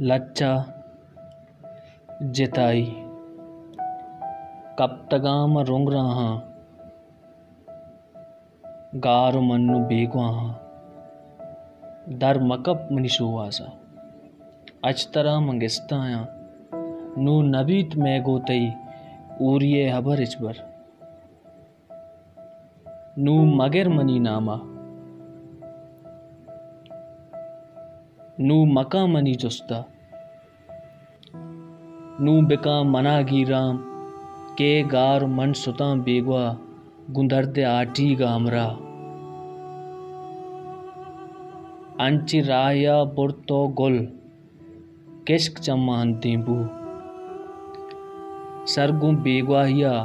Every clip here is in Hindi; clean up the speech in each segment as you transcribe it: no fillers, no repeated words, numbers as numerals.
लच्चा जिताई कब तगाम रुंग रहा गार मन्नु बेगवाहा दर मकब मनिशुवासा अचतरा मंगिस्ताया नू नबीत मैगोतई ऊरिये हबर इचबर नू मगर मनी नामा नू मका मनी जुस्ता नू बिका मना गीराम के गार मन सुता बेगवा गुंदरदे आटी गामरा अंची राया बुरतो गुल किश्क चमान देबू सरगु बेगवाहिया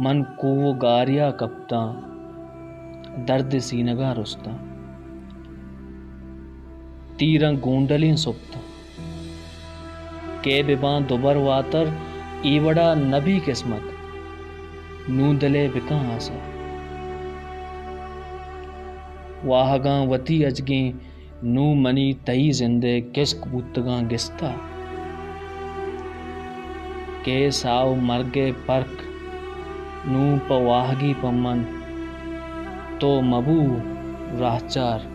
मन को गारिया कपता दर्द सीनगा रुस्ता तीरं गोंडलिन सुप्त के बिबां दुबर वातर ईवड़ा नबी किस्मत नूदले बिका आसा वाहगां वती अजगे नू मनी तई जिंदे किस्क बुतगां गिस्ता के साव मरगे परख नू पवाहगी पमन तो मबू राहचार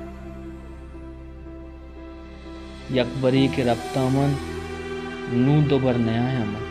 यकबरी के रफ्ता मन नू दोबर नया मन